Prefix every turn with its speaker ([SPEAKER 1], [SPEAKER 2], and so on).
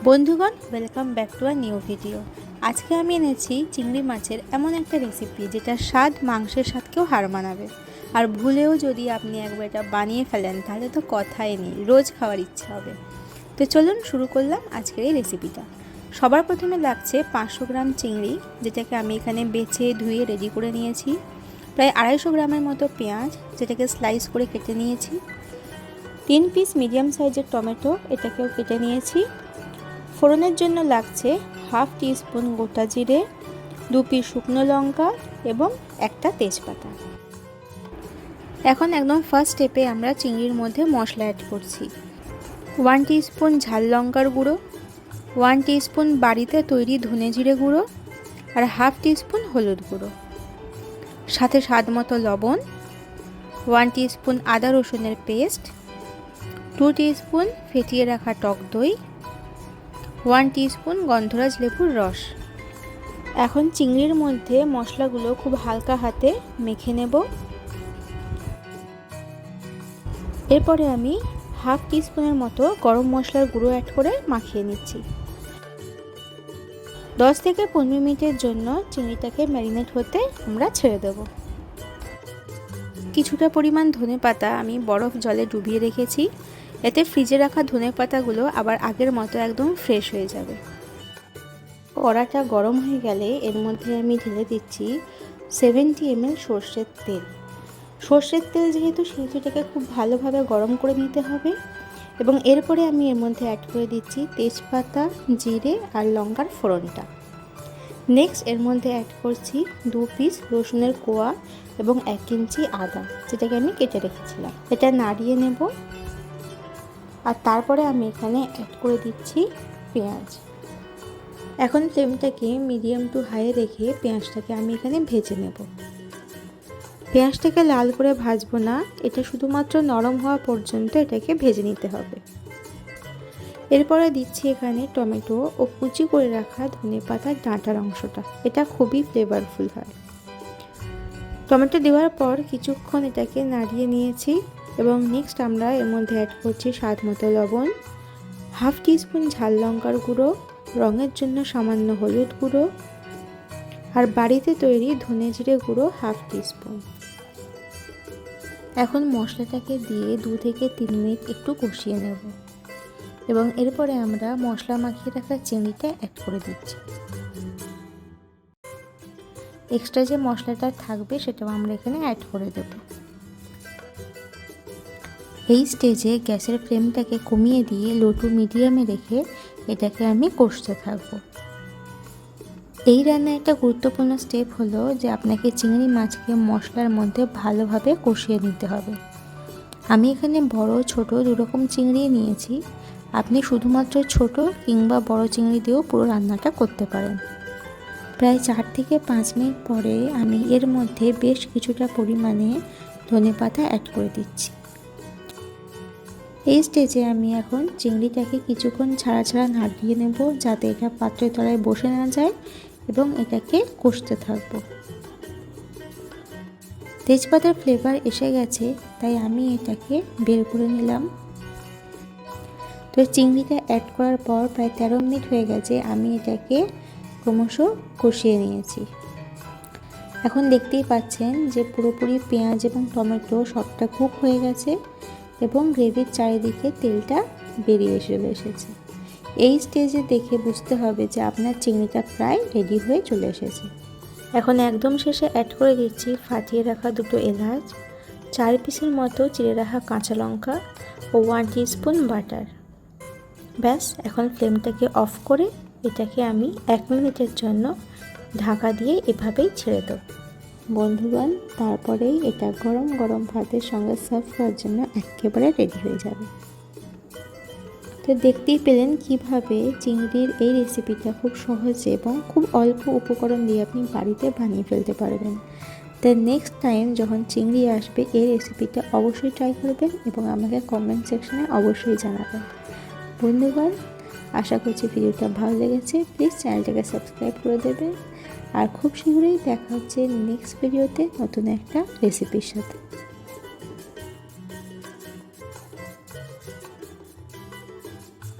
[SPEAKER 1] বন্ধুগণ, welcome back to a new video. আজকে আমি এনেছি চিংড়ি মাছের এমন একটা রেসিপি যেটা স্বাদ মাংসের স্বাদকেও হার মানাবে। আর ভুলেও যদি আপনি একবার এটা বানিয়ে ফেলেন তাহলে তো কথাই নেই, রোজ খাওয়ার ইচ্ছা হবে। তো চলুন শুরু করলাম আজকের এই রেসিপিটা। সবার প্রথমে লাগছে 500 গ্রাম চিংড়ি, যেটাকে আমি এখানে বেছে ধুয়ে রেডি করে নিয়েছি। প্রায় 250 গ্রামের মতো পেঁয়াজ, যেটাকে স্লাইস করে কেটে নিয়েছি। 3 পিস মিডিয়াম সাইজের টমেটো, এটাকেও কেটে নিয়েছি। ফোড়নের জন্য লাগছে হাফ টিস্পুন গোটা জিরে, 2 পিস শুকনো লঙ্কা এবং একটা তেজপাতা। এখন একদম ফার্স্ট স্টেপে আমরা চিংড়ির মধ্যে মশলা অ্যাড করছি। 1 টিস্পুন ঝাল লঙ্কার গুঁড়ো, 1 টিস্পুন বাড়িতে তৈরি ধনে জিরে গুঁড়ো আর হাফ টিস্পুন হলুদ গুঁড়ো, সাথে স্বাদ মতো লবণ, 1 টিস্পুন আদা রসুনের পেস্ট, 2 টিস্পুন ফেটিয়ে রাখা টক দই, 1 টিস্পুন গন্ধরাজ লেবুর রস। এখন চিংড়ির মধ্যে মশলাগুলো খুব হালকা হাতে মেখে নেব। এরপরে আমি হাফ টিস্পুনের মতো গরম মশলার গুঁড়ো অ্যাড করে মাখিয়ে নিচ্ছি। 10 থেকে 15 মিনিটের জন্য চিংড়িটাকে ম্যারিনেট হতে আমরা ছেড়ে দেব। কিছুটা পরিমাণ ধনেপাতা আমি বরফ জলে ডুবিয়ে রেখেছি, এতে ফ্রিজে রাখা ধনেপাতাগুলো আবার আগের মতো একদম ফ্রেশ হয়ে যাবে। কড়াটা গরম হয়ে গেলে এর মধ্যে আমি ঢেলে দিচ্ছি 70 ml সর্ষের তেল। সর্ষের তেল যেহেতু সেটাকে খুব ভালোভাবে গরম করে নিতে হবে। এবং এরপরে আমি এর মধ্যে অ্যাড করে দিচ্ছি তেজপাতা, জিরে আর লঙ্কার ফোড়নটা। নেক্সট এর মধ্যে অ্যাড করছি 2 পিস রসুনের কোয়া এবং 1 ইঞ্চি আদা, যেটাকে আমি কেটে রেখেছিলাম। এটা নাড়িয়ে নেব। আর তারপরে আমি এখানে অ্যাড করে দিচ্ছি পেঁয়াজ। এখন ফ্লেমটাকে মিডিয়াম টু হাই রেখে পেঁয়াজটাকে আমি এখানে ভেজে নেব। পেঁয়াজটাকে লাল করে ভাজবো না, এটা শুধুমাত্র নরম হওয়া পর্যন্ত এটাকে ভেজে নিতে হবে। এরপরে দিচ্ছি এখানে টমেটো ও কুচি করে রাখা ধনেপাতার ডাঁটার অংশটা, এটা খুবই ফ্লেভারফুল হয়। টমেটো দেওয়ার পর কিছুক্ষণ এটাকে নাড়িয়ে নিয়েছি এবং নেক্সট আমরা এর মধ্যে অ্যাড করছি স্বাদ মতো লবণ, হাফ টিস্পুন ঝাল লঙ্কার গুঁড়ো, রঙের জন্য সামান্য হলুদ গুঁড়ো আর বাড়িতে তৈরি ধনে জিরে গুঁড়ো হাফ টিস্পুন। এখন মশলাটাকে দিয়ে 2 থেকে 3 মিনিট একটু কষিয়ে নেব এবং এরপরে আমরা মশলা মাখিয়ে রাখা চিংড়িটা অ্যাড করে দিচ্ছি। এক্সট্রা যে মশলাটা থাকবে সেটাও আমরা এখানে অ্যাড করে দেব। এই স্টেজে গ্যাসের ফ্লেমটাকে কমিয়ে দিয়ে লো টু মিডিয়ামে রেখে এটাকে আমি কষতে থাকবো। এই রান্নার একটা গুরুত্বপূর্ণ স্টেপ হলো যে আপনাকে চিংড়ি মাছকে মশলার মধ্যে ভালোভাবে কষিয়ে নিতে হবে। আমি এখানে বড় ছোট দুরকম চিংড়ি নিয়েছি, আপনি শুধুমাত্র ছোট কিংবা বড় চিংড়ি দিয়েও পুরো রান্নাটা করতে পারেন। প্রায় 4 থেকে 5 মিনিট পরে আমি এর মধ্যে বেশ কিছুটা পরিমাণে ধনেপাতা অ্যাড করে দিচ্ছি। এই স্টেজে আমি এখন চিংড়িটাকে কিছুক্ষণ ছাড়া ছাড়া নাড়িয়ে নেব, যাতে এটা পাত্রের তলায় বসে না যায় এবং এটাকে কষতে থাকব। তেজপাতার ফ্লেভার এসে গেছে, তাই আমি এটাকে বের করে নিলাম। তো চিংড়িটা অ্যাড করার পর প্রায় 13 মিনিট হয়ে গেছে, আমি এটাকে ক্রমশ কষিয়ে নিয়েছি। এখন দেখতেই পাচ্ছেন যে পুরোপুরি পেঁয়াজ এবং টমেটো সবটা কুক হয়ে গেছে এবং গ্রেভির চারিদিকে তেলটা বেরিয়ে চলে এসেছে। এই স্টেজে দেখে বুঝতে হবে যে আপনার চিংড়িটা প্রায় রেডি হয়ে চলে এসেছে। এখন একদম শেষে অ্যাড করে দিচ্ছি ফাটিয়ে রাখা 2 এলাচ, 4 পিসের মতো চিড়ে রাখা কাঁচা লঙ্কা ও 1 টিস্পুন বাটার। ব্যাস, এখন ফ্লেমটাকে অফ করে এটাকে আমি 1 মিনিটের জন্য ঢাকা দিয়ে এভাবেই ছেড়ে দেব। বন্ধুগণ, তারপরেই এটা গরম গরম ভাতের সঙ্গে সার্ভ করার জন্য একেবারে রেডি হয়ে যাবে। তো দেখতেই পেলেন কিভাবে চিংড়ির এই রেসিপিটা খুব সহজে এবং খুব অল্প উপকরণ দিয়ে আপনি বাড়িতে বানিয়ে ফেলতে পারবেন। তো নেক্সট টাইম যখন চিংড়ি আসবে এই রেসিপিটা অবশ্যই ট্রাই করবেন এবং আমাকে কমেন্ট সেকশনে অবশ্যই জানাবেন। বন্ধুগণ, আশা করছি ভিডিওটা ভালো লেগেছে। প্লিজ চ্যানেলটাকে সাবস্ক্রাইব করে দেবেন। আর খুব শীঘ্রই দেখা হচ্ছে নেক্সট ভিডিওতে নতুন একটা রেসিপির সাথে।